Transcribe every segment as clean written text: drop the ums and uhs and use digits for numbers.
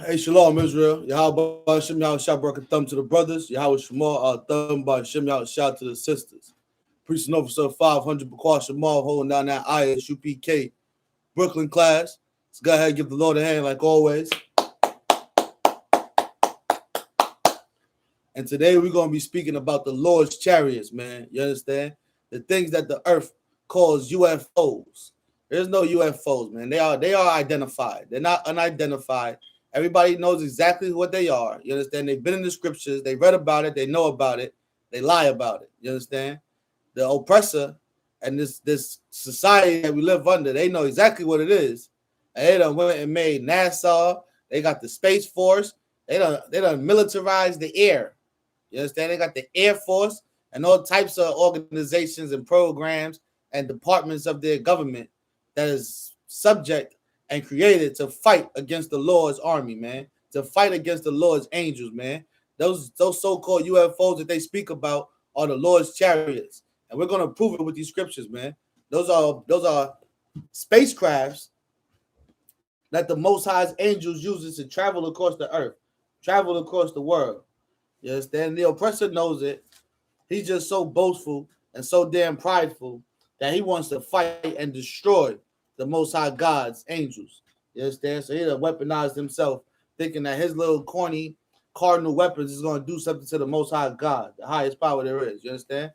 Hey, Shalom, Israel. Yahweh Shem Yahweh Shah brought a thumb to the brothers. Yahweh Shemal, thumb by Shem Yahweh Shah to the sisters. Priest and Officer 500 Bakar Shemal holding down that I.S.U.P.K Brooklyn class. Let's go ahead and give the Lord a hand like always. And today we're going to be speaking about the Lord's chariots, man. You understand? The things that the earth calls UFOs. There's no UFOs, man. They are identified. They're not unidentified. Everybody knows exactly what they are. You understand? They've been in the scriptures. They read about it. They know about it. They lie about it. You understand? The oppressor and this society that we live under, they know exactly what it is. And they done went and made NASA. They got the Space Force. They done militarized the air. You understand? They got the Air Force and all types of organizations and programs and departments of their government that is subject and created to fight against the Lord's army, man. To fight against the Lord's angels, man. Those so-called UFOs that they speak about are the Lord's chariots. And we're going to prove it with these scriptures, man. Those are spacecrafts that the Most High's angels uses to travel across the earth, travel across the world. You understand? The oppressor knows it. He's just so boastful and so damn prideful that he wants to fight and destroy the Most High God's angels. You understand? So he done weaponized himself, thinking that his little corny cardinal weapons is going to do something to the Most High God, the highest power there is. You understand?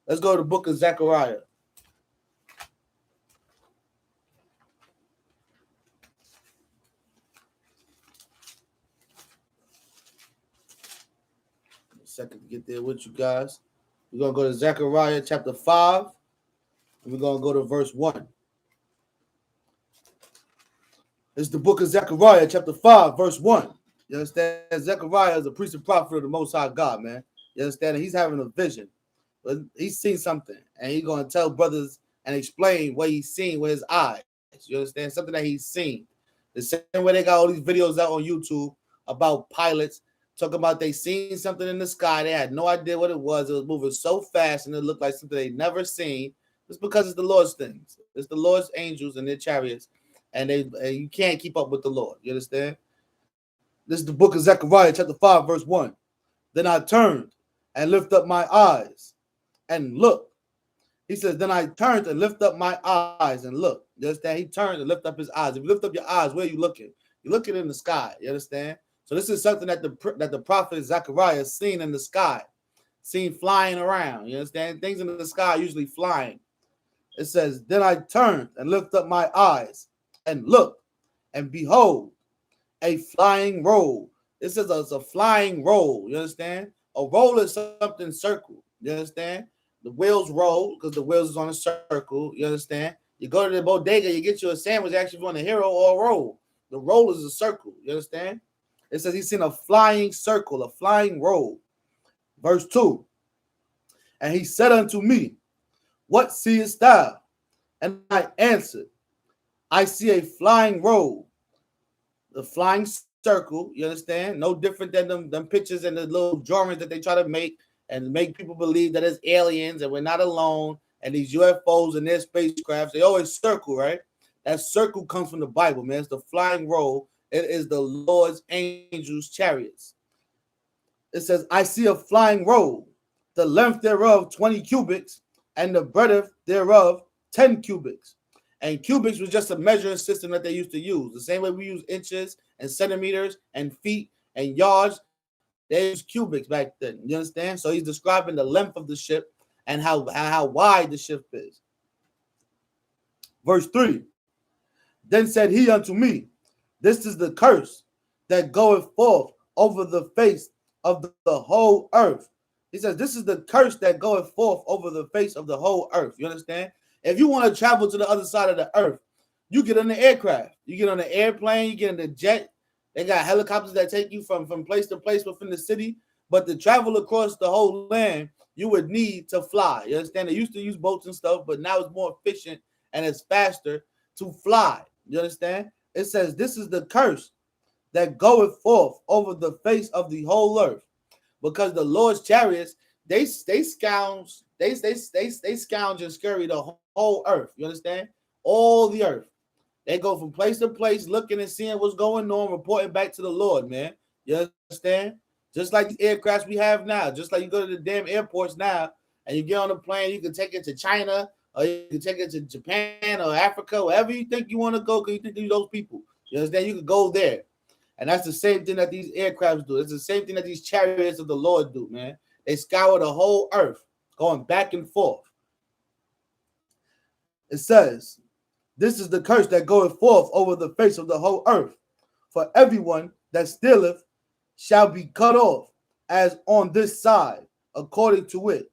Let's go to the book of Zechariah. A second to get there with you guys. We're going to go to Zechariah chapter 5, and we're going to go to verse 1. It's the book of Zechariah chapter 5, verse 1. You understand? Zechariah is a priest and prophet of the Most High God, man. You understand? He's having a vision. But he's seen something, and he's going to tell brothers and explain what he's seen with his eyes. You understand? Something that he's seen. The same way they got all these videos out on YouTube about pilots talking about they seen something in the sky. They had no idea what it was. It was moving so fast, and it looked like something they never seen. It's because it's the Lord's things. It's the Lord's angels and their chariots, and you can't keep up with the Lord. You understand? This is the book of Zechariah, chapter 5, verse 1. Then I turned and lifted up my eyes and looked. He says, then I turned and lifted up my eyes and looked. You understand? He turned and lifted up his eyes. If you lift up your eyes, where are you looking? You're looking in the sky. You understand? So this is something that the prophet Zechariah has seen in the sky, seen flying around. You understand? Things in the sky are usually flying. It says, then I turned and lifted up my eyes and looked, and behold, a flying roll. It says it's a flying roll. You understand? A roll is something circle. You understand? The wheels roll because the wheels is on a circle. You understand? You go to the bodega, you get you a sandwich, actually, if you want a hero or a roll. The roll is a circle. You understand? It says he's seen a flying circle, a flying roll. Verse 2. And he said unto me, what seest thou? And I answered, I see a flying roll. The flying circle, you understand? No different than them pictures and the little drawings that they try to make and make people believe that it's aliens and we're not alone. And these UFOs and their spacecrafts, they always circle, right? That circle comes from the Bible, man. It's the flying roll. It is the Lord's angels' chariots. It says, I see a flying roll, the length thereof 20 cubits, and the breadth thereof 10 cubits. And cubics was just a measuring system that they used to use. The same way we use inches and centimeters and feet and yards, they used cubics back then. You understand? So he's describing the length of the ship and how wide the ship is. Verse 3. Then said he unto me, this is the curse that goeth forth over the face of the whole earth. He says, this is the curse that goeth forth over the face of the whole earth. You understand? If you want to travel to the other side of the earth, you get on the aircraft. You get on the airplane. You get in the jet. They got helicopters that take you from place to place within the city. But to travel across the whole land, you would need to fly. You understand? They used to use boats and stuff, but now it's more efficient and it's faster to fly. You understand? It says, this is the curse that goeth forth over the face of the whole earth. Because the Lord's chariots, they scourge and scurry the whole earth. You understand? All the earth. They go from place to place, looking and seeing what's going on, reporting back to the Lord, man. You understand? Just like the aircrafts we have now, just like you go to the damn airports now, and you get on a plane, you can take it to China, or you can take it to Japan or Africa, wherever you think you want to go, because you think those people. You understand? You can go there. And that's the same thing that these aircrafts do. It's the same thing that these chariots of the Lord do, man. They scour the whole earth, going back and forth. It says, this is the curse that goeth forth over the face of the whole earth. For everyone that stealeth shall be cut off, as on this side, according to it.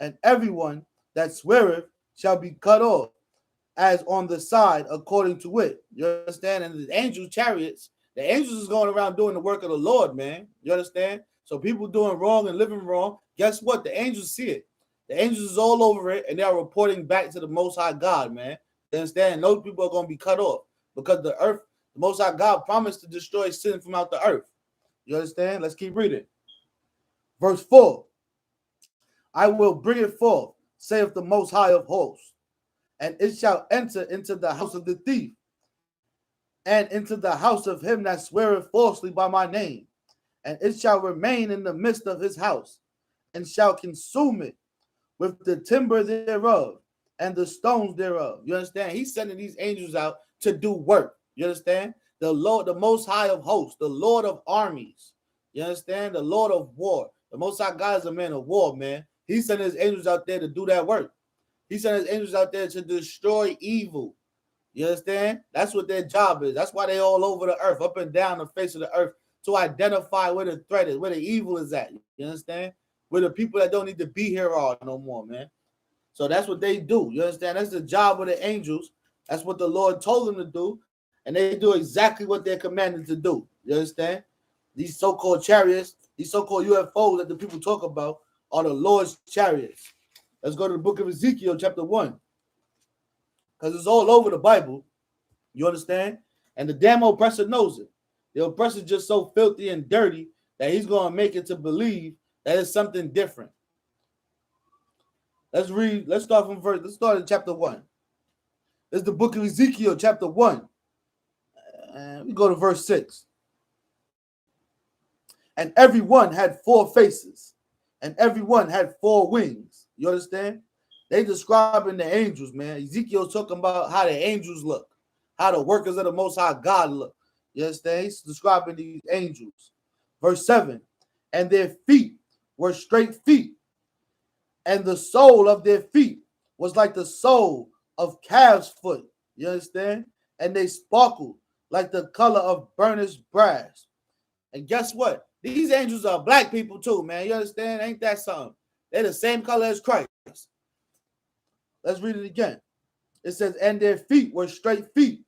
And everyone that sweareth shall be cut off, as on the side, according to it. You understand? And the angels' chariots, the angels is going around doing the work of the Lord, man. You understand? So people doing wrong and living wrong, guess what? The angels see it. The angels is all over it, and they are reporting back to the Most High God, man. You understand? And those people are going to be cut off because the earth, the Most High God promised to destroy sin from out the earth. You understand? Let's keep reading. Verse 4. I will bring it forth, saith the Most High of hosts, and it shall enter into the house of the thief, and into the house of him that sweareth falsely by my name, and it shall remain in the midst of his house, and shall consume it with the timber thereof, and the stones thereof. You understand? He's sending these angels out to do work. You understand? The Lord, the Most High of hosts, the Lord of armies. You understand? The Lord of war. The Most High God is a man of war, man. He sent his angels out there to do that work. He sent his angels out there to destroy evil. You understand? That's what their job is. That's why they all over the earth, up and down the face of the earth, to identify where the threat is, where the evil is at. You understand? Where the people that don't need to be here are no more, man. So that's what they do. You understand? That's the job of the angels. That's what the Lord told them to do. And they do exactly what they're commanded to do. You understand? These so-called chariots, these so-called UFOs that the people talk about are the Lord's chariots. Let's go to the book of Ezekiel, chapter 1. Because it's all over the Bible. You understand? And the damn oppressor knows it. The oppressor is just so filthy and dirty that he's going to make it to believe that it's something different. Let's read. Let's start from verse. Let's start in chapter 1. This is the book of Ezekiel, chapter 1. And we go to verse 6. And every one had 4 faces, and every one had 4 wings. You understand? They describing the angels, man. Ezekiel's talking about how the angels look, how the workers of the Most High God look. You understand? He's describing these angels. Verse 7. And their feet were straight feet, and the sole of their feet was like the sole of calf's foot. You understand? And they sparkled like the color of burnished brass. And guess what? These angels are black people too, man. You understand? Ain't that something? They're the same color as Christ. Let's read it again. It says, and their feet were straight feet,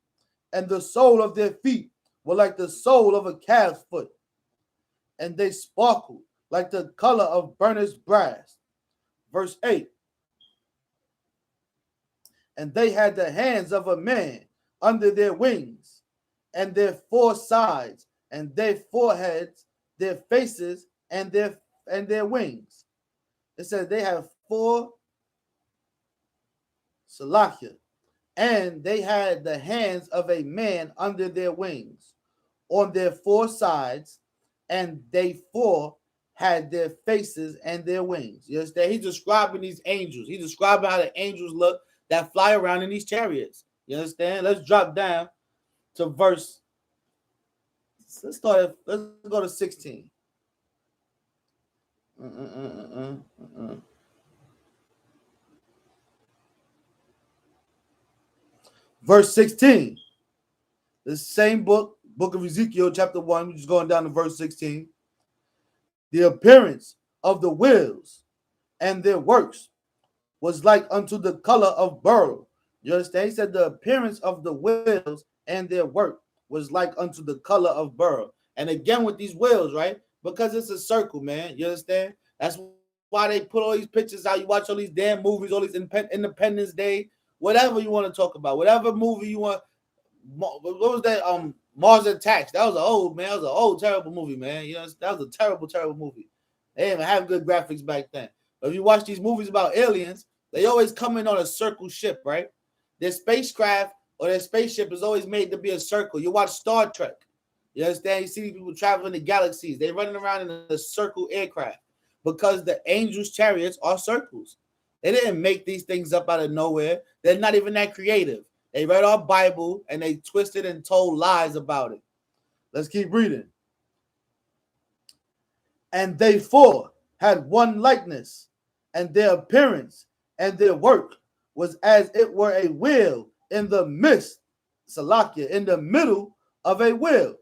and the sole of their feet were like the sole of a calf's foot. And they sparkled like the color of burnished brass. Verse 8. And they had the hands of a man under their wings, and their 4 sides, and their foreheads, their faces, and their wings. It says they have 4 Salakia, and they had the hands of a man under their wings, on their 4 sides, and they 4 had their faces and their wings. You understand? He's describing these angels. He's describing how the angels look that fly around in these chariots. You understand? Let's drop down to verse. Let's go to 16. Verse 16. The same book of Ezekiel, chapter 1. We're just going down to verse 16. The appearance of the wheels and their works was like unto the color of beryl. You understand? He said the appearance of the wheels and their work was like unto the color of beryl. And again with these wheels, right? Because it's a circle, man. You understand? That's why they put all these pictures out. You watch all these damn movies, all these Independence Day, whatever you want to talk about, whatever movie you want. What was that? Mars Attacks. That was an old, man. That was an old terrible movie, man. You know, that was a terrible, terrible movie. They didn't even have good graphics back then. But if you watch these movies about aliens, they always come in on a circle ship, right? Their spacecraft or their spaceship is always made to be a circle. You watch Star Trek. You understand? You see these people traveling the galaxies. They're running around in a circle aircraft because the angels' chariots are circles. They didn't make these things up out of nowhere. They're not even that creative. They read our Bible and they twisted and told lies about it. Let's keep reading. And they four had one likeness, and their appearance and their work was as it were a wheel in the midst, Salakia, in the middle of a wheel.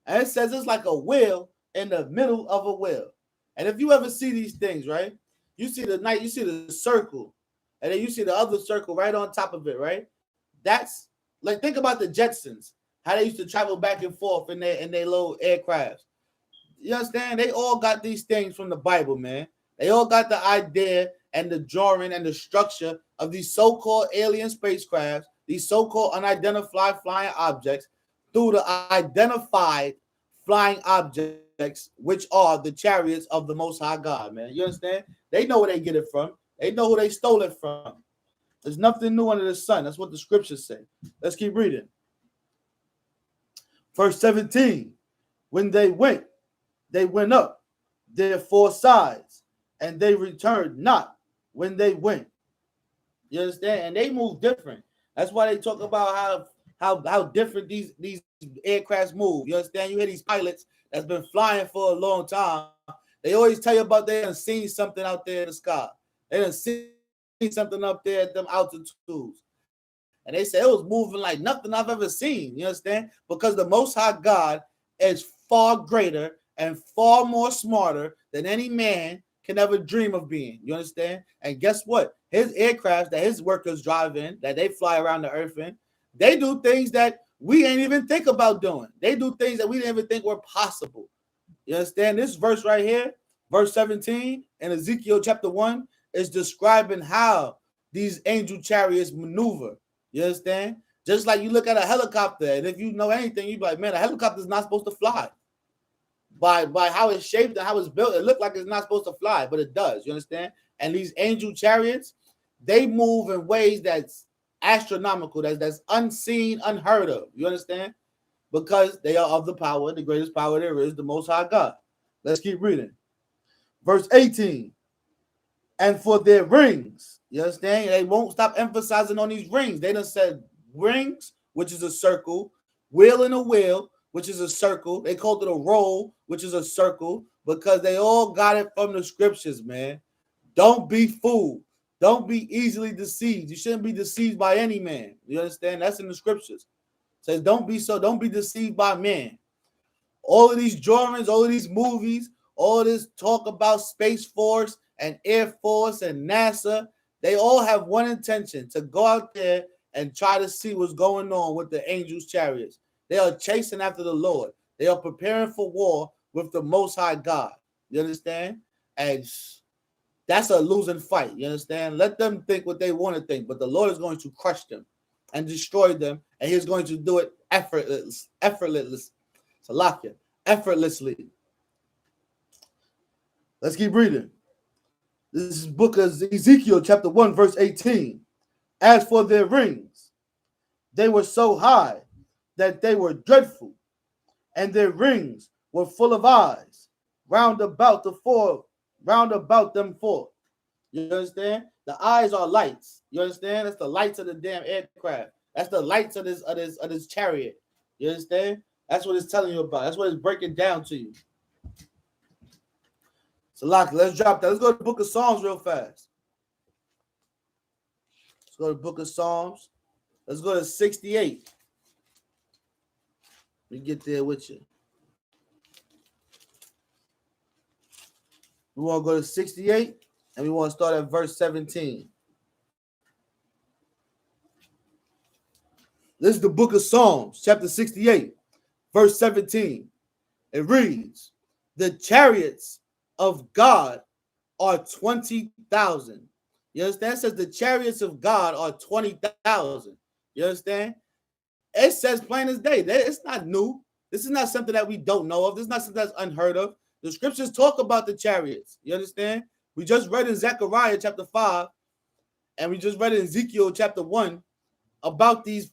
And it says it's like a wheel in the middle of a wheel. And if you ever see these things, right? You see the circle, and then you see the other circle right on top of it, right? That's like, think about the Jetsons, how they used to travel back and forth in their little aircrafts. You understand? They all got these things from the Bible, man. They all got the idea and the drawing and the structure of these so-called alien spacecrafts, these so-called unidentified flying objects, through the identified flying objects, which are the chariots of the Most High God, man. You understand? They know where they get it from. They know who they stole it from. There's nothing new under the sun. That's what the scriptures say. Let's keep reading. Verse 17. When they went up their four sides, and they returned not when they went. You understand? And they move different. That's why they talk about how different these aircrafts move. You understand? You hear these pilots that's been flying for a long time. They always tell you about they done seen something out there in the sky. They done seen something up there at them altitudes. And they say it was moving like nothing I've ever seen. You understand? Because the Most High God is far greater and far more smarter than any man can ever dream of being. You understand? And guess what? His aircraft that his workers drive in, that they fly around the earth in, they do things that we ain't even think about doing. They do things that we didn't even think were possible. You understand? This verse right here, verse 17 in Ezekiel chapter 1, is describing how these angel chariots maneuver. You understand? Just like you look at a helicopter, and if you know anything, you'd be like, man, a helicopter is not supposed to fly. By how it's shaped and how it's built, it looks like it's not supposed to fly, but it does. You understand? And these angel chariots, they move in ways that's astronomical, that's unseen, unheard of. You understand? Because they are of the power, the greatest power there is, the Most High God. Let's keep reading. Verse 18. And for their rings, you understand? They won't stop emphasizing on these rings. They done said rings, which is a circle, wheel in a wheel, which is a circle. They called it a roll, which is a circle, because they all got it from the scriptures, man. Don't be fooled. Don't be easily deceived. You shouldn't be deceived by any man. You understand? That's in the scriptures. It says, don't be deceived by man. All of these drawings, all of these movies, all this talk about Space Force and Air Force and NASA, they all have one intention: to go out there and try to see what's going on with the angels' chariots. They are chasing after the Lord. They are preparing for war with the Most High God. You understand? And that's a losing fight. You understand? Let them think what they want to think, but the Lord is going to crush them and destroy them, and He's going to do it effortlessly. Let's keep reading. This is book of Ezekiel, chapter 1, verse 18. As for their rings, they were so high that they were dreadful, and their rings were full of eyes round about them four. You understand? The eyes are lights. You understand? That's the lights of the damn aircraft. That's the lights of this chariot. You understand? That's what it's telling you about. That's what it's breaking down to you. So, let's drop that. Let's go to the book of Psalms real fast. Let's go to the book of Psalms. Let's go to 68. We get there with you. We want to go to 68, and we want to start at verse 17. This is the book of Psalms, chapter 68, verse 17. It reads, the chariots of God are 20,000. You understand? It says the chariots of God are 20,000. You understand? It says plain as day. It's not new. This is not something that we don't know of. This is not something that's unheard of. The scriptures talk about the chariots. You understand? We just read in Zechariah chapter 5, and we just read in Ezekiel chapter 1 about these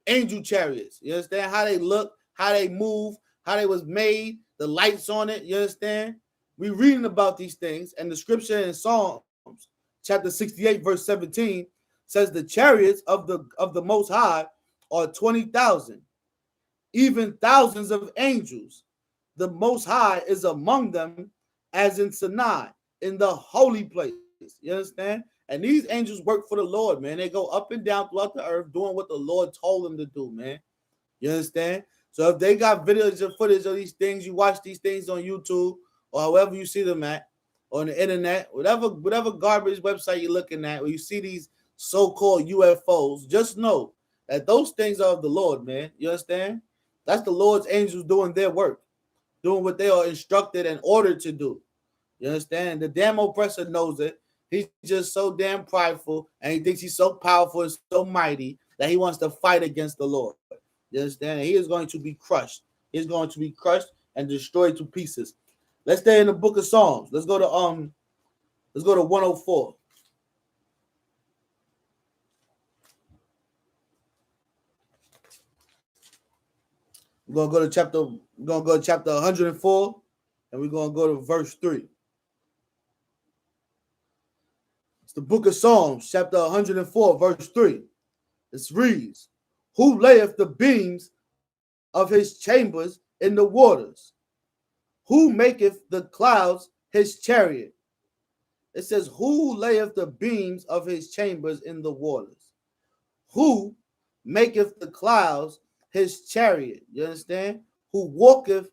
angel chariots. You understand how they look, how they move, how they was made, the lights on it. You understand? We reading about these things, and the scripture in Psalms chapter 68 verse 17 says the chariots of the Most High are 20,000, even thousands of angels. The Most High is among them, as in Sinai, in the holy place. You understand? And these angels work for the Lord, man. They go up and down throughout the earth doing what the Lord told them to do, man. You understand? So if they got videos and footage of these things, you watch these things on YouTube or however you see them at, on the internet, whatever garbage website you're looking at, where you see these so-called UFOs, just know that those things are of the Lord, man. You understand? That's the Lord's angels doing their work, doing what they are instructed and ordered to do. You understand? The damn oppressor knows it. He's just so damn prideful, and he thinks he's so powerful and so mighty that he wants to fight against the Lord. You understand? And he is going to be crushed. He's going to be crushed and destroyed to pieces. Let's stay in the book of Psalms. Let's go to 104. We're gonna go to chapter 104, and we're gonna go to verse 3. It's the book of Psalms, chapter 104, verse 3. It reads, "Who layeth the beams of his chambers in the waters? Who maketh the clouds his chariot?" It says, "Who layeth the beams of his chambers in the waters? Who maketh the clouds his chariot?" You understand? "Who walketh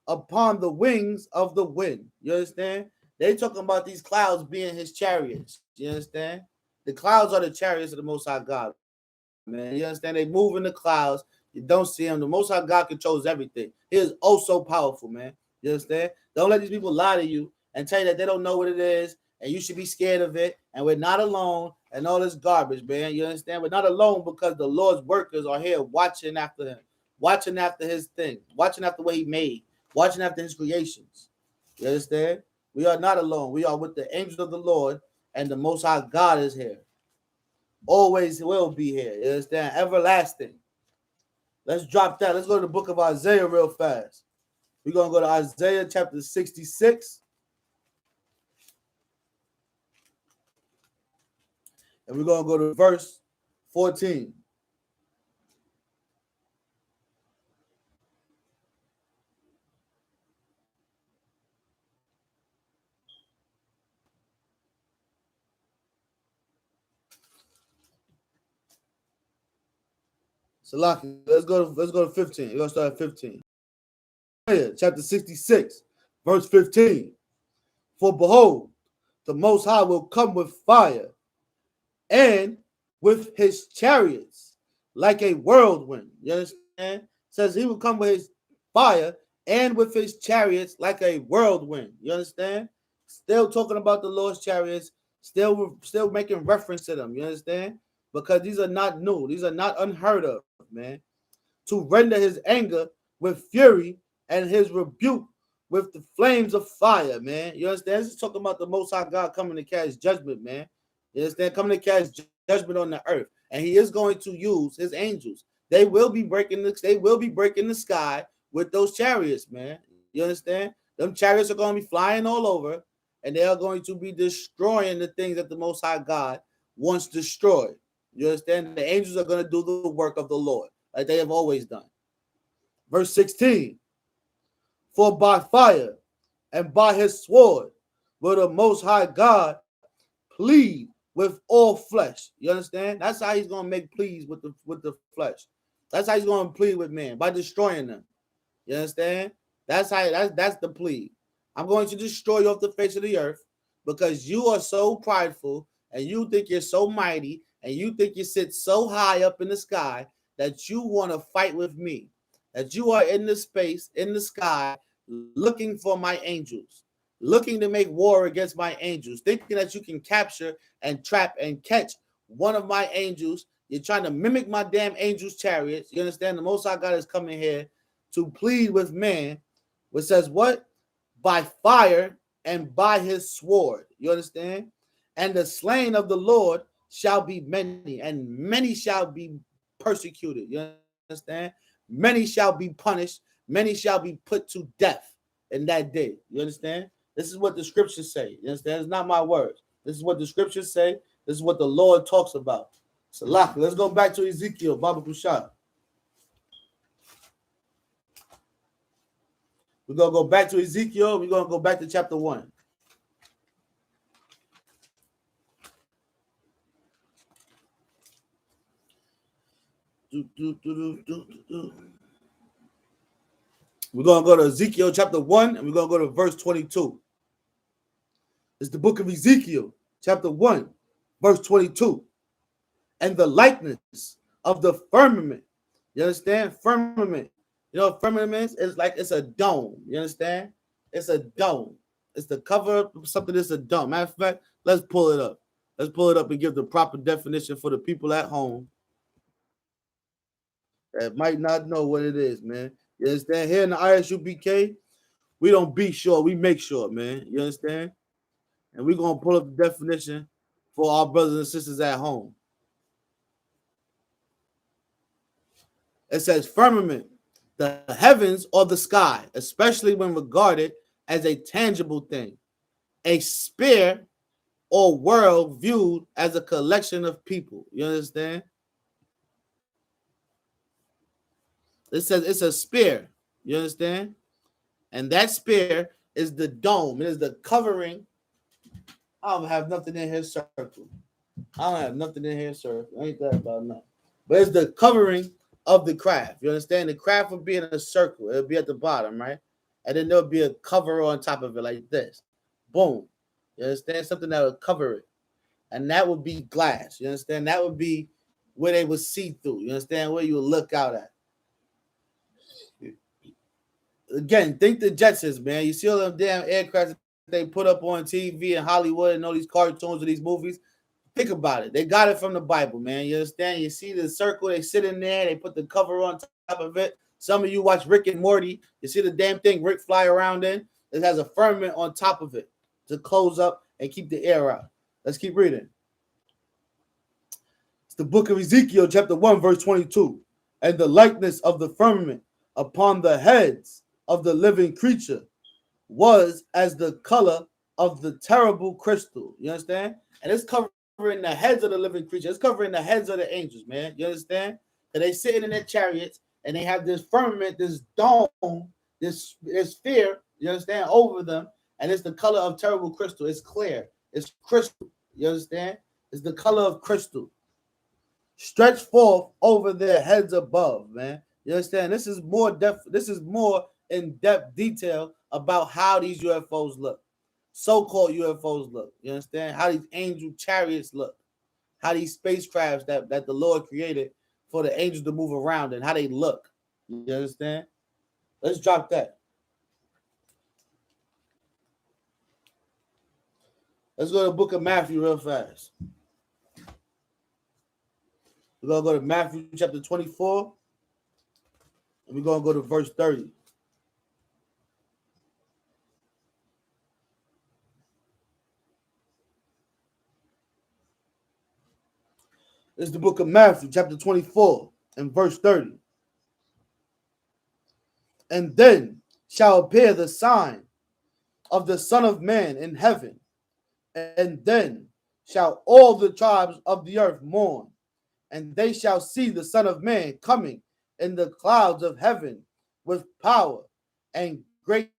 upon the wings of the wind." You understand? They talking about these clouds being his chariots. You understand? The clouds are the chariots of the Most High God, man. You understand? They move in the clouds. You don't see them. The Most High God controls everything. He is oh so powerful, man. You understand? Don't let these people lie to you and tell you that they don't know what it is and you should be scared of it. And we're not alone and all this garbage, man. You understand? We're not alone because the Lord's workers are here watching after him, watching after his thing, watching after what he made, watching after his creations. You understand? We are not alone. We are with the angels of the Lord, and the Most High God is here. Always will be here. You understand? Everlasting. Let's drop that. Let's go to the book of Isaiah real fast. We're going to go to Isaiah chapter 66. And we're going to go to verse 14. Salaki, let's go to 15. We're going to start at 15. Chapter 66, verse 15. "For behold, the Most High will come with fire, and with his chariots like a whirlwind." You understand? It says he will come with his fire and with his chariots like a whirlwind. You understand? Still talking about the Lord's chariots, still making reference to them. You understand? Because these are not new. These are not unheard of, man. "To render his anger with fury and his rebuke with the flames of fire," man. You understand? This is talking about the Most High God coming to cast judgment, man. You understand? Coming to cast judgment on the earth, and he is going to use his angels. They will be breaking the sky with those chariots, man. You understand? Them chariots are going to be flying all over, and they are going to be destroying the things that the Most High God wants destroyed. You understand? The angels are going to do the work of the Lord, like they have always done. Verse 16. "For by fire and by his sword will the Most High God plead with all flesh." You understand? That's how he's going to make pleas with the flesh. That's how he's going to plead with man, by destroying them. You understand? That's the plea. "I'm going to destroy you off the face of the earth because you are so prideful and you think you're so mighty and you think you sit so high up in the sky that you want to fight with me, that you are in the space, in the sky, looking for my angels, looking to make war against my angels, thinking that you can capture and trap and catch one of my angels. You're trying to mimic my damn angels' chariots." You understand? The Most High God is coming here to plead with man, which says what? "By fire and by his sword." You understand? "And the slain of the Lord shall be many, and many shall be persecuted. You understand? Many shall be punished, many shall be put to death in that day. You understand? This is what the scriptures say. You understand? It's not my words. This is what the scriptures say. This is what the Lord talks about. Salah. Let's go back to Ezekiel, Baba Kushah. We're going to go back to Ezekiel. We're going to go back to chapter 1. We're going to go to Ezekiel chapter 1, and we're going to go to verse 22. It's the book of Ezekiel, chapter 1, verse 22. And the likeness of the firmament. You understand? Firmament. You know, firmament is like it's a dome. You understand? It's a dome. It's the cover of something that's a dome. Matter of fact, let's pull it up. Let's pull it up and give the proper definition for the people at home that might not know what it is, man. You understand? Here in the I.S.U.P.K, we don't be sure, we make sure, man. You understand? And we're going to pull up the definition for our brothers and sisters at home. It says firmament, the heavens or the sky, especially when regarded as a tangible thing, a sphere or world viewed as a collection of people. You understand? It says it's a sphere. You understand? And that sphere is the dome. It is the covering. I don't have nothing in here circle. I don't have nothing in here circle. Ain't that about nothing? But it's the covering of the craft. You understand? The craft would be in a circle. It'll be at the bottom, right? And then there'll be a cover on top of it like this. Boom. You understand? Something that would cover it. And that would be glass. You understand? That would be where they would see through. You understand? Where you would look out at. Again, think the Jetsons, man. You see all them damn aircraft that they put up on TV in Hollywood and all these cartoons or these movies. Think about it. They got it from the Bible, man. You understand? You see the circle, they sit in there, they put the cover on top of it. Some of you watch Rick and Morty. You see the damn thing Rick fly around in? It has a firmament on top of it to close up and keep the air out. Let's keep reading. It's the book of Ezekiel, chapter 1, verse 22. And the likeness of the firmament upon the heads of the living creature was as the color of the terrible crystal. You understand? And it's covering the heads of the living creature. It's covering the heads of the angels, man. You understand? And they sitting in their chariots and they have this firmament, this dome, this sphere, you understand, over them. And it's the color of terrible crystal. It's clear. It's crystal. You understand? It's the color of crystal. Stretched forth over their heads above, man. You understand? This is more in-depth detail about how these UFOs look. So-called UFOs look. You understand? How these angel chariots look. How these spacecrafts that the Lord created for the angels to move around and how they look. You understand? Let's drop that. Let's go to the book of Matthew real fast. We're going to go to Matthew chapter 24. And we're going to go to verse 30. It's the book of Matthew, chapter 24, and verse 30. And then shall appear the sign of the Son of Man in heaven, and then shall all the tribes of the earth mourn, and they shall see the Son of Man coming in the clouds of heaven with power and great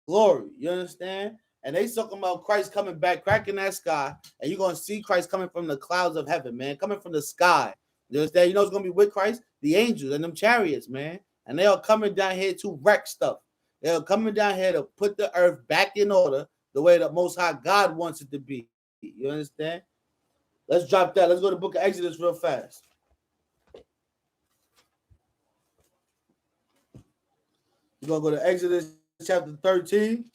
glory. You understand? And they talking about Christ coming back, cracking that sky, and you're going to see Christ coming from the clouds of heaven, man, coming from the sky. You understand? You know what's going to be with Christ? The angels and them chariots, man. And they are coming down here to wreck stuff. They are coming down here to put the earth back in order the way the Most High God wants it to be. You understand? Let's drop that. Let's go to the book of Exodus real fast. We're going to go to Exodus chapter 13.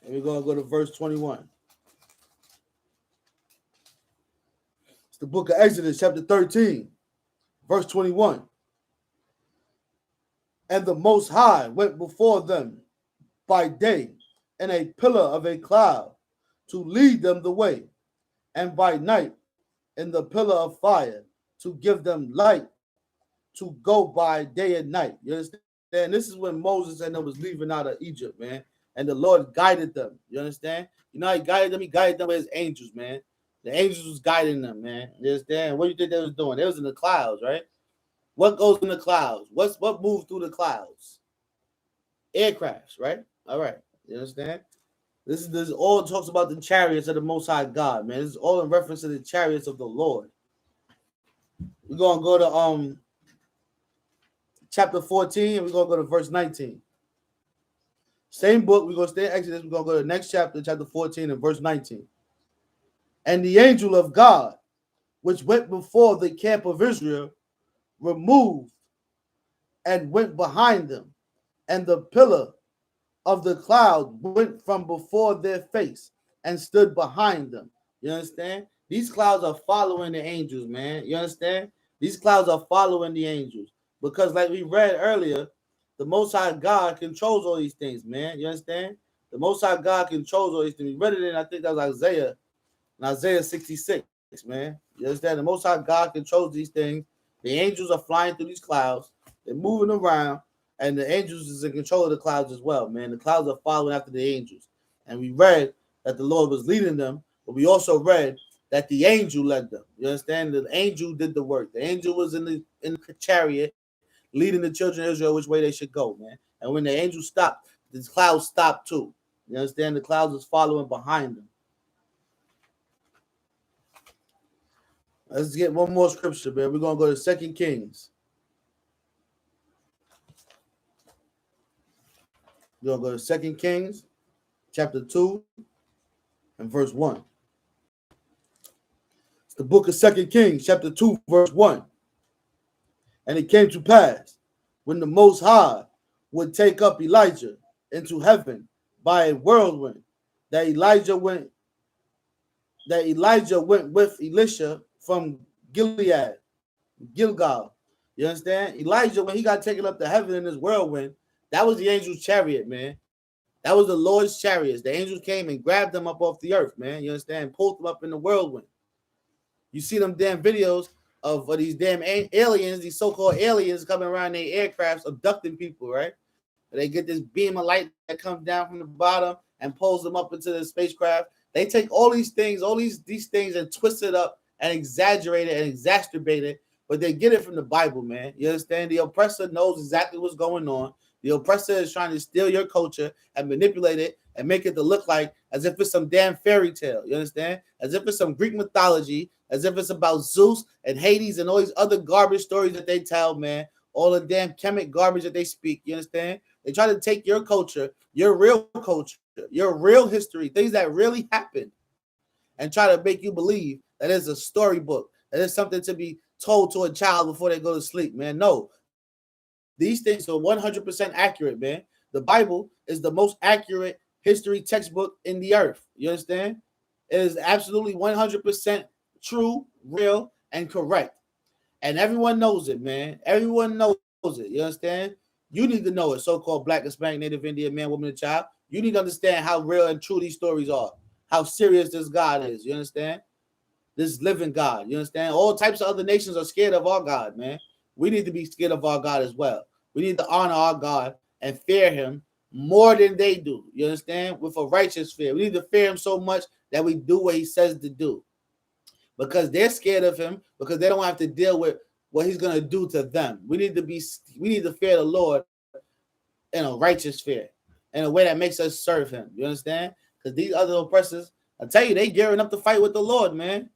And we're going to go to verse 21. It's the book of Exodus chapter 13, verse 21. And the Most High went before them by day in a pillar of a cloud to lead them the way, and by night in the pillar of fire to give them light to go by day and night. You understand? This is when Moses and them was leaving out of Egypt, man. And the Lord guided them. You understand? You know how he guided them? He guided them with his angels, man. The angels was guiding them, man. You understand? What do you think they was doing? They was in the clouds, right? What goes in the clouds? What moves through the clouds? Aircrafts, right? All right. You understand? This all talks about the chariots of the Most High God, man. This is all in reference to the chariots of the Lord. We're gonna go to chapter 14, and we're gonna go to verse 19. Same book, we're gonna stay in Exodus, we're gonna go to the next chapter, chapter 14, and verse 19. And the angel of God, which went before the camp of Israel, removed and went behind them, and the pillar of the cloud went from before their face and stood behind them. You understand? These clouds are following the angels, man. You understand? These clouds are following the angels because, like we read earlier, the Most High God controls all these things, man. You understand? The Most High God controls all these things. We read it in, I think that was Isaiah 66, man. You understand? The Most High God controls these things. The angels are flying through these clouds. They're moving around. And the angels is in control of the clouds as well, man. The clouds are following after the angels. And we read that the Lord was leading them, but we also read that the angel led them. You understand? The angel did the work. The angel was in the chariot leading the children of Israel which way they should go, man. And when the angel stopped, the clouds stopped too. You understand? The clouds was following behind them. Let's get one more scripture, man. We're going to go to 2 Kings. We're going to go to 2 Kings, chapter 2, and verse 1. It's the book of 2 Kings, chapter 2, verse 1. And it came to pass, when the Most High would take up Elijah into heaven by a whirlwind, that Elijah went with Elisha from Gilead, Gilgal. You understand? Elijah, when he got taken up to heaven in this whirlwind, that was the angel's chariot, man. That was the Lord's chariots. The angels came and grabbed them up off the earth, man. You understand? Pulled them up in the whirlwind. You see them damn videos of these damn aliens, these so-called aliens coming around their aircrafts abducting people, right? They get this beam of light that comes down from the bottom and pulls them up into the spacecraft. They take all these things, these things, and twist it up and exaggerate it and exacerbate it, but they get it from the Bible, man. You understand? The oppressor knows exactly what's going on. The oppressor is trying to steal your culture and manipulate it and make it to look like as if it's some damn fairy tale. You understand? As if it's some Greek mythology, as if it's about Zeus and Hades and all these other garbage stories that they tell, man. All the damn chemic garbage that they speak. You understand? They try to take your culture, your real history, things that really happened, and try to make you believe that it's a storybook, that it's something to be told to a child before they go to sleep, man. No. These things are 100% accurate, man. The Bible is the most accurate history textbook in the earth. You understand? It is absolutely 100% true, real, and correct. And everyone knows it, man. Everyone knows it. You understand? You need to know it, so-called Black, Hispanic, Native, Indian, man, woman, and child. You need to understand how real and true these stories are, how serious this God is. You understand? This living God. You understand? All types of other nations are scared of our God, man. We need to be scared of our God as well. We need to honor our God and fear him more than they do. You understand? With a righteous fear. We need to fear him so much that we do what he says to do. Because they're scared of him, because they don't have to deal with what he's going to do to them. We need to fear the Lord in a righteous fear, in a way that makes us serve him. You understand? Because these other oppressors, I tell you, they gearing up to fight with the Lord, man.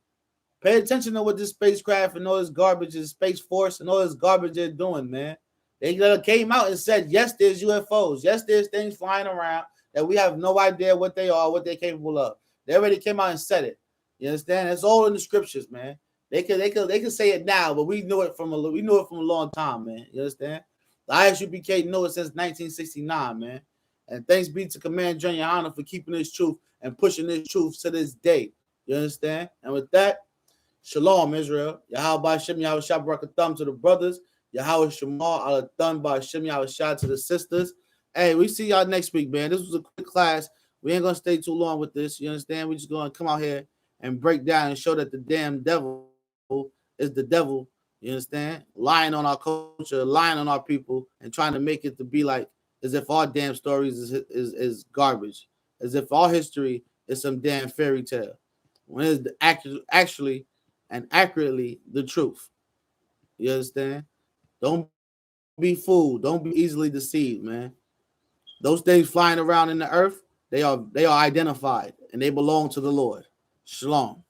Pay attention to what this spacecraft and all this garbage, this Space Force and all this garbage they're doing, man. They came out and said, yes, there's UFOs. Yes, there's things flying around that we have no idea what they are, what they're capable of. They already came out and said it. You understand? It's all in the scriptures, man. They can say it now, but we knew it from a long time, man. You understand? The I.S.U.P.K knew it since 1969, man. And thanks be to Command General YAHANNA for keeping this truth and pushing this truth to this day. You understand? And with that, Shalom, Israel. Yahweh Shem Yahweh Shabbat thumb to the brothers. Yahweh Shema, Allah done by Shem Yahweh to the sisters. Hey, we see y'all next week, man. This was a quick class. We ain't gonna stay too long with this. You understand? We just gonna come out here and break down and show that the damn devil is the devil. You understand? Lying on our culture, lying on our people, and trying to make it to be like as if our damn stories is garbage, as if our history is some damn fairy tale, when it's actually and accurately the truth. You understand? Don't be fooled. Don't be easily deceived, man. Those things flying around in the earth, they are identified and they belong to the Lord. Shalom.